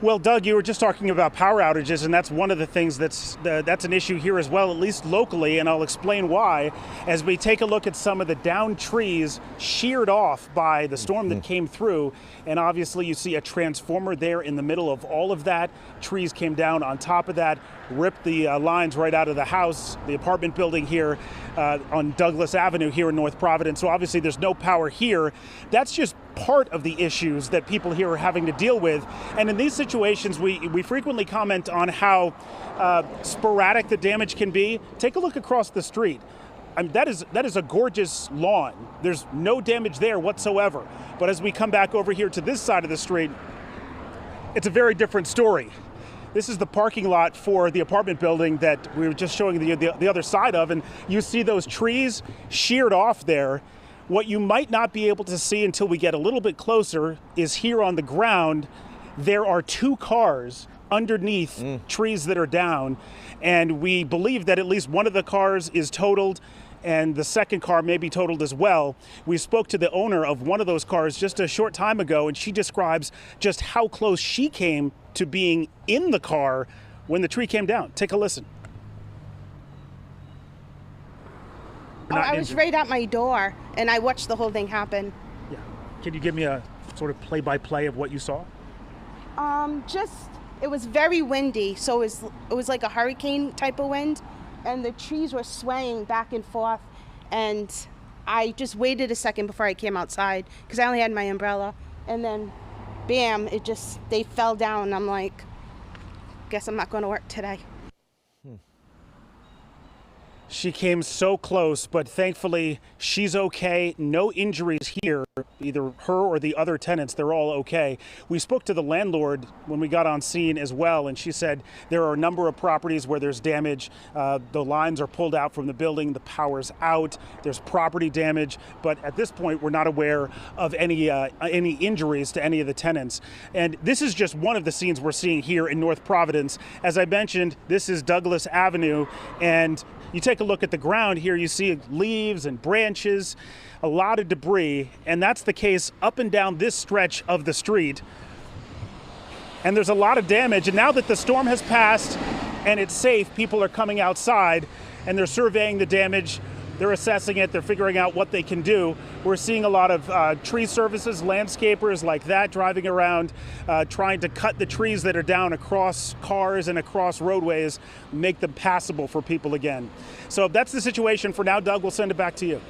Well, Doug, you were just talking about power outages, and that's one of the things that's an issue here as well, at least locally, and I'll explain why. As we take a look at some of the downed trees sheared off by the storm that came through, and obviously you see a transformer there in the middle of all of that. Trees came down on top of that, ripped the lines right out of the house, the apartment building here on Douglas Avenue here in North Providence. So obviously there's no power here. That's just part of the issues that people here are having to deal with. And in these situations, we frequently comment on how sporadic the damage can be. Take a look across the street. I mean, that is a gorgeous lawn. There's no damage there whatsoever. But as we come back over here to this side of the street, it's a very different story. This is the parking lot for the apartment building that we were just showing the other side of, and you see those trees sheared off there. What you might not be able to see until we get a little bit closer is here on the ground, there are two cars underneath trees that are down, and we believe that at least one of the cars is totaled, and the second car may be totaled as well. We spoke to the owner of one of those cars just a short time ago, and she describes just how close she came to being in the car when the tree came down. Take a listen. I was right at my door, and I watched the whole thing happen. Yeah. Can you give me a sort of play-by-play of what you saw? It was very windy, so it was like a hurricane type of wind, and the trees were swaying back and forth, and I just waited a second before I came outside because I only had my umbrella, and then bam, they fell down. I'm like, guess I'm not going to work today. She came so close, but thankfully she's okay. No injuries here, either her or the other tenants, they're all okay. We spoke to the landlord when we got on scene as well, and she said there are a number of properties where there's damage. The lines are pulled out from the building, the power's out, there's property damage, but at this point we're not aware of any injuries to any of the tenants. And this is just one of the scenes we're seeing here in North Providence. As I mentioned, this is Douglas Avenue, and you take a look at the ground here, you see leaves and branches, a lot of debris, and that's the case up and down this stretch of the street. And there's a lot of damage, and now that the storm has passed and it's safe, people are coming outside and they're surveying the damage, they're assessing it, they're figuring out what they can do. We're seeing a lot of tree services, landscapers like that driving around, trying to cut the trees that are down across cars and across roadways, make them passable for people again. So that's the situation for now. Doug, we'll send it back to you.